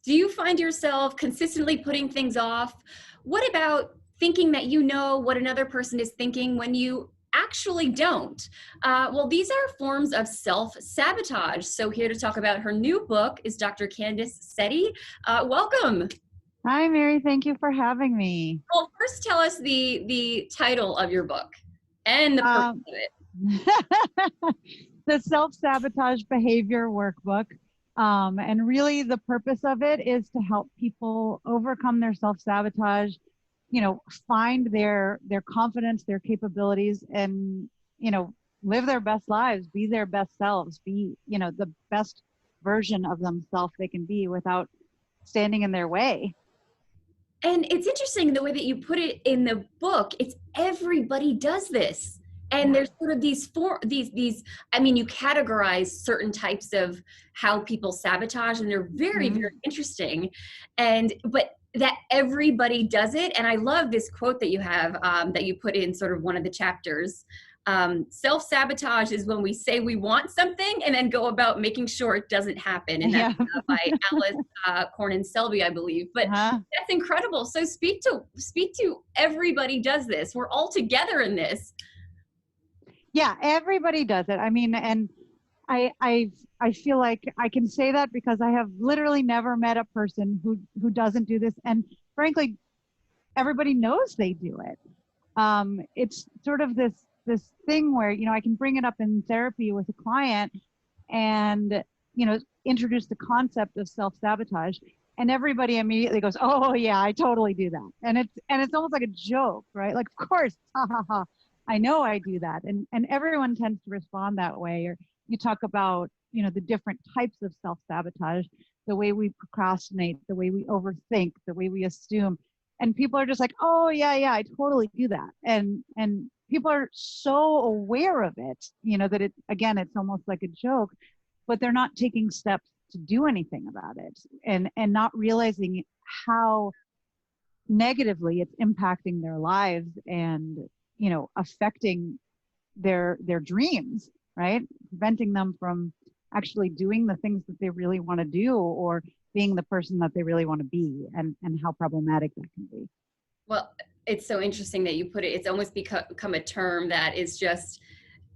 Do you find yourself consistently putting things off? What about thinking that you know what another person is thinking when you actually don't? Well, these are forms of self-sabotage. So here to talk about her new book is Dr. Candace Seti. Welcome. Hi, Mary. Thank you for having me. Well, first tell us the title of your book and the purpose Um, of it. the self-sabotage behavior workbook. And really the purpose of it is to help people overcome their self-sabotage, find their confidence, their capabilities, and, live their best lives, be their best selves, be, the best version of themselves they can be without standing in their way. And it's interesting the way that you put it in the book. It's everybody does this. And there's sort of these I mean, you categorize certain types of how people sabotage, and they're very, Mhm. very interesting. But that everybody does it. And I love this quote that you have, that you put in sort of one of the chapters. Self-sabotage is when we say we want something and then go about making sure it doesn't happen. And that's Yeah. by Alice Cornan Selby, I believe. But Uh-huh. that's incredible. So speak to everybody does this. We're all together in this. Yeah, everybody does it. I mean, and I feel like I can say that because I have literally never met a person who doesn't do this, and frankly, everybody knows they do it. It's sort of this thing where I can bring it up in therapy with a client, and introduce the concept of self-sabotage, and everybody immediately goes, "Oh yeah, I totally do that," and it's almost like a joke, right? Like, of course, ha ha ha. I know I do that. And everyone tends to respond that way. Or you talk about, the different types of self-sabotage, the way we procrastinate, the way we overthink, the way we assume. And people are just like, oh yeah, yeah, I totally do that. And people are so aware of it, that it's almost like a joke, but they're not taking steps to do anything about it, and not realizing how negatively it's impacting their lives, and affecting their dreams, right? Preventing them from actually doing the things that they really want to do, or being the person that they really want to be, and how problematic that can be. Well, it's so interesting that you put it. It's almost become a term that is just,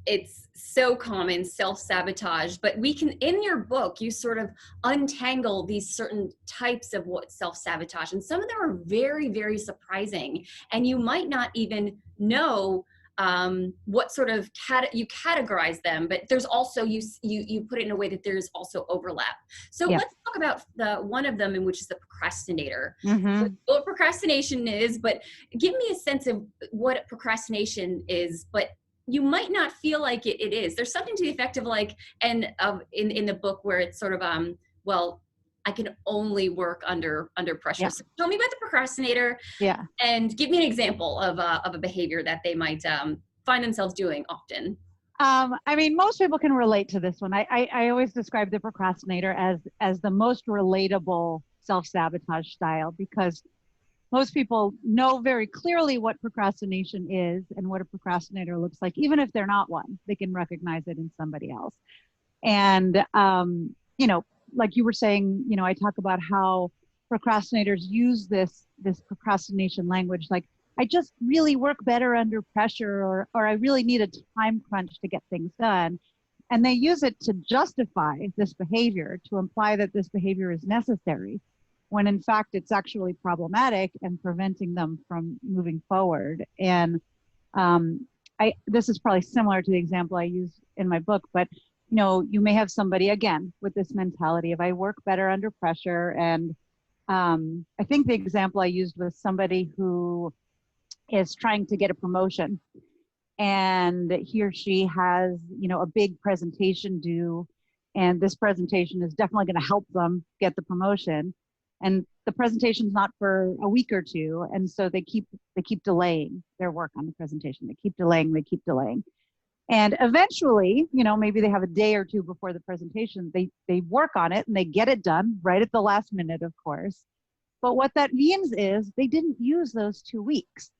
it's so common, self-sabotage. But we can, in your book, you sort of untangle these certain types of what self-sabotage, and some of them are very, very surprising, and you might not even know what sort of you categorize them, but there's also you put it in a way that there's also overlap. So Yeah. let's talk about the one of them, in which is the procrastinator. Mm-hmm. What procrastination is, but give me a sense of what procrastination is, but you might not feel like it is. There's something to the effect of like, and in the book where it's sort of well, I can only work under pressure. Yeah. So tell me about the procrastinator, Yeah. and give me an example of a behavior that they might find themselves doing often. I mean, most people can relate to this one. I always describe the procrastinator as the most relatable self-sabotage style, because most people know very clearly what procrastination is and what a procrastinator looks like. Even if they're not one, they can recognize it in somebody else. And, like you were saying, I talk about how procrastinators use this procrastination language. Like, I just really work better under pressure, or I really need a time crunch to get things done. And they use it to justify this behavior, to imply that this behavior is necessary, when in fact it's actually problematic and preventing them from moving forward. And this is probably similar to the example I use in my book, but you may have somebody, again, with this mentality of I work better under pressure. And I think the example I used was somebody who is trying to get a promotion, and he or she has, a big presentation due, and this presentation is definitely going to help them get the promotion. And the presentation's not for a week or two, and so they keep delaying their work on the presentation. They keep delaying. And eventually, maybe they have a day or two before the presentation, they work on it and they get it done right at the last minute, of course. But what that means is they didn't use those 2 weeks.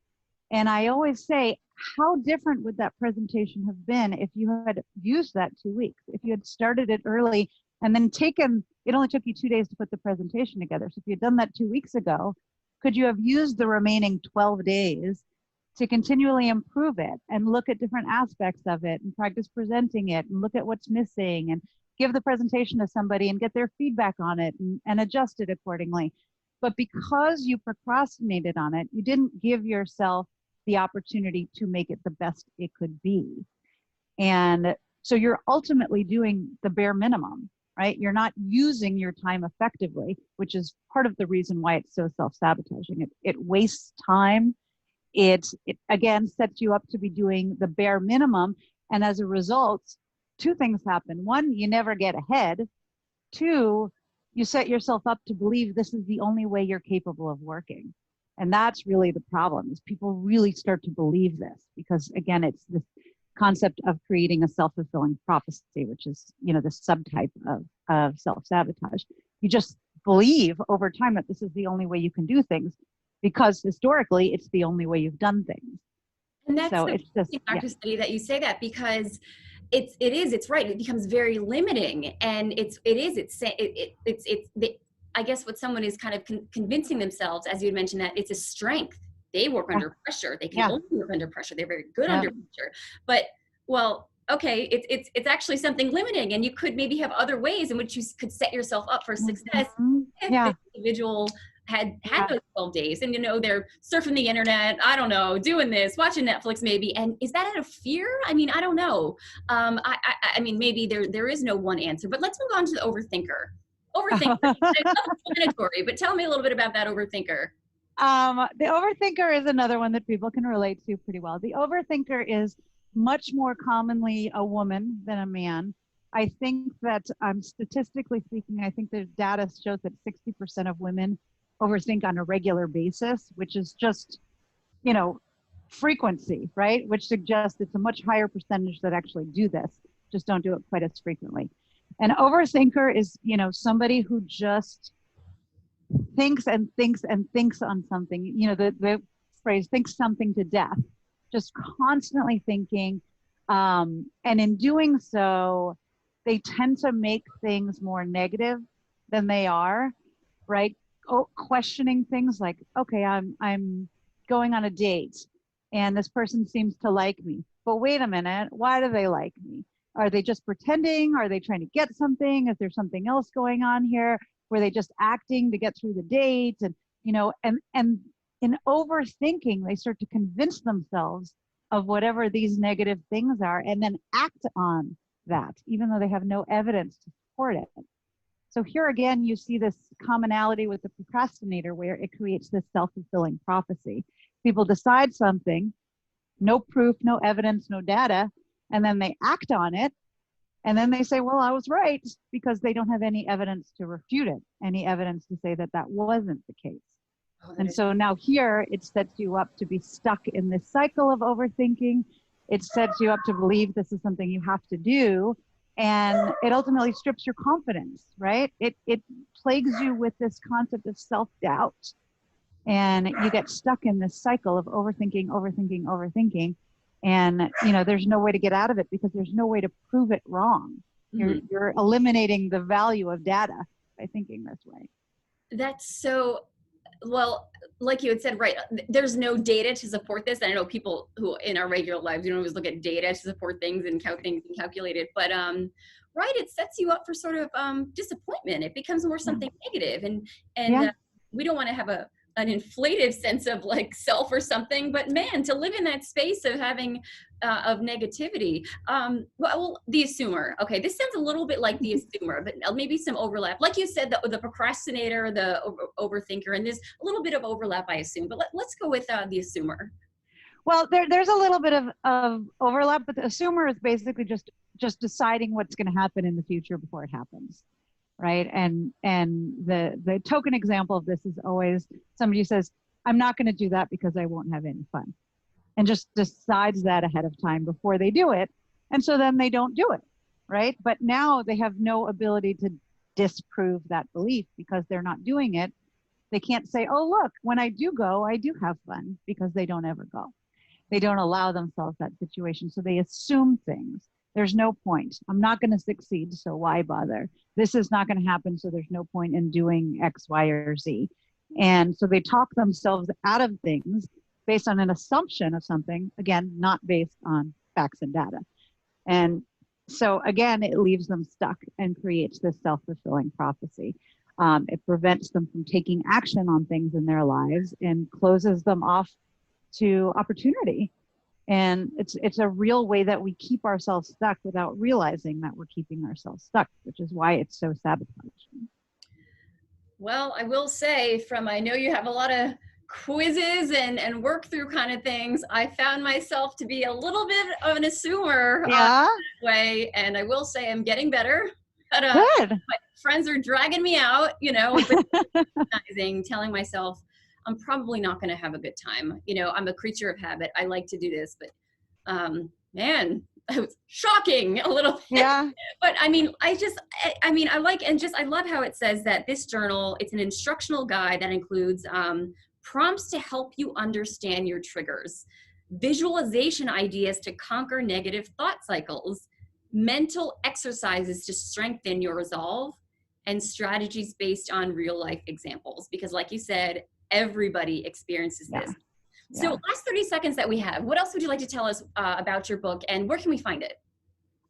And I always say, how different would that presentation have been if you had used that 2 weeks, if you had started it early and then taken it only took you 2 days to put the presentation together. So if you had done that 2 weeks ago, could you have used the remaining 12 days to continually improve it and look at different aspects of it and practice presenting it and look at what's missing and give the presentation to somebody and get their feedback on it and adjust it accordingly? But because you procrastinated on it, you didn't give yourself the opportunity to make it the best it could be. And so you're ultimately doing the bare minimum, right? You're not using your time effectively, which is part of the reason why it's so self-sabotaging. It wastes time. It again sets you up to be doing the bare minimum. And as a result, two things happen. One, you never get ahead. Two, you set yourself up to believe this is the only way you're capable of working. And that's really the problem, is people really start to believe this, because again, it's this concept of creating a self-fulfilling prophecy, which is, the subtype of self-sabotage. You just believe over time that this is the only way you can do things, because historically it's the only way you've done things. And that's so the it's just, Dr. Seti, that you say that, because it's right. It becomes very limiting, and I guess what someone is kind of convincing themselves, as you had mentioned, that it's a strength. They work under pressure. They can only work under pressure. They're very good under pressure. But, well, okay, it's actually something limiting, and you could maybe have other ways in which you could set yourself up for success if the individual had those 12 days, and they're surfing the internet, I don't know, doing this, watching Netflix maybe. And is that out of fear? I mean, I don't know. I mean, maybe there is no one answer, but let's move on to the overthinker. Explanatory, but tell me a little bit about that overthinker. The overthinker is another one that people can relate to pretty well. The overthinker is much more commonly a woman than a man. I think that statistically speaking, I think the data shows that 60% of women overthink on a regular basis, which is just, frequency, right? Which suggests it's a much higher percentage that actually do this, just don't do it quite as frequently. An overthinker is, somebody who just thinks and thinks and thinks on something, the phrase, thinks something to death, just constantly thinking. And in doing so, they tend to make things more negative than they are, right? Questioning things like, okay, I'm going on a date and this person seems to like me, but wait a minute, why do they like me? Are they just pretending? Are they trying to get something? Is there something else going on here? Were they just acting to get through the date? And and in overthinking, they start to convince themselves of whatever these negative things are, and then act on that, even though they have no evidence to support it. So here again, you see this commonality with the procrastinator, where it creates this self-fulfilling prophecy. People decide something, no proof, no evidence, no data, and then they act on it. And then they say, well, I was right, because they don't have any evidence to refute it, any evidence to say that that wasn't the case. And so now here, it sets you up to be stuck in this cycle of overthinking. It sets you up to believe this is something you have to do. And it ultimately strips your confidence, right? It plagues you with this concept of self-doubt. And you get stuck in this cycle of overthinking, overthinking, overthinking. And, there's no way to get out of it, because there's no way to prove it wrong. Mm-hmm. You're eliminating the value of data by thinking this way. That's so, well, like you had said, right, there's no data to support this. And I know people who in our regular lives, we don't always look at data to support things and how things are calculated, but right, it sets you up for sort of disappointment. It becomes more something negative, and we don't want to have an inflative sense of like self or something, but man, to live in that space of having of negativity. Well, the assumer. Okay, this sounds a little bit like the assumer, but maybe some overlap. Like you said, the procrastinator, the overthinker, and there's a little bit of overlap, I assume. But let's go with the assumer. Well, there's a little bit of overlap, but the assumer is basically just deciding what's going to happen in the future before it happens. Right. And the token example of this is always somebody says, I'm not going to do that because I won't have any fun, and just decides that ahead of time before they do it. And so then they don't do it. Right. But now they have no ability to disprove that belief, because they're not doing it. They can't say, oh, look, when I do go, I do have fun, because they don't ever go. They don't allow themselves that situation. So they assume things. There's no point. I'm not going to succeed, so why bother? This is not going to happen, so there's no point in doing X, Y, or Z. And so they talk themselves out of things based on an assumption of something, again, not based on facts and data. And so again, it leaves them stuck and creates this self-fulfilling prophecy. It prevents them from taking action on things in their lives and closes them off to opportunity. And it's a real way that we keep ourselves stuck without realizing that we're keeping ourselves stuck, which is why it's so sabotaging. Well, I will say I know you have a lot of quizzes and work through kind of things. I found myself to be a little bit of an assumer Yeah. that way. And I will say I'm getting better. But, Good. my friends are dragging me out, telling myself I'm probably not going to have a good time. I'm a creature of habit. I like to do this, but man, it was shocking a little bit. Yeah. But I mean, I love how it says that this journal, it's an instructional guide that includes prompts to help you understand your triggers, visualization ideas to conquer negative thought cycles, mental exercises to strengthen your resolve, and strategies based on real life examples. Because like you said, everybody experiences this. So last 30 seconds that we have, what else would you like to tell us about your book, and where can we find it?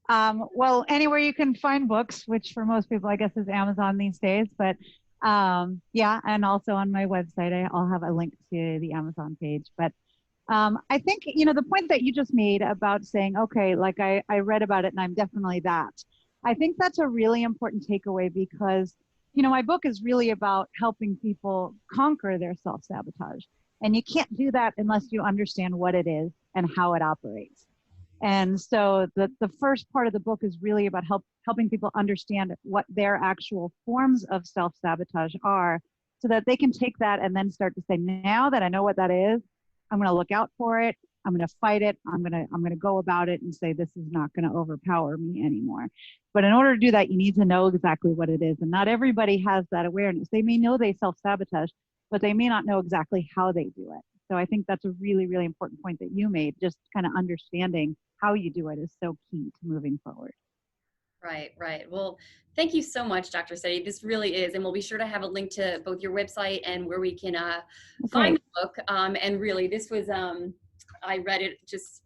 Well, anywhere you can find books, which for most people, I guess, is Amazon these days. But and also on my website, I'll have a link to the Amazon page. But I think, the point that you just made about saying, okay, like I read about it and I'm definitely that. I think that's a really important takeaway because, my book is really about helping people conquer their self-sabotage. And you can't do that unless you understand what it is and how it operates. And so the first part of the book is really about helping people understand what their actual forms of self-sabotage are so that they can take that and then start to say, now that I know what that is, I'm going to look out for it. I'm going to fight it. I'm going to go about it and say, this is not going to overpower me anymore. But in order to do that, you need to know exactly what it is. And not everybody has that awareness. They may know they self-sabotage, but they may not know exactly how they do it. So I think that's a really, really important point that you made. Just kind of understanding how you do it is so key to moving forward. Right. Well, thank you so much, Dr. Seti. This really is. And we'll be sure to have a link to both your website and where we can find the book. And really, this was, I read it just,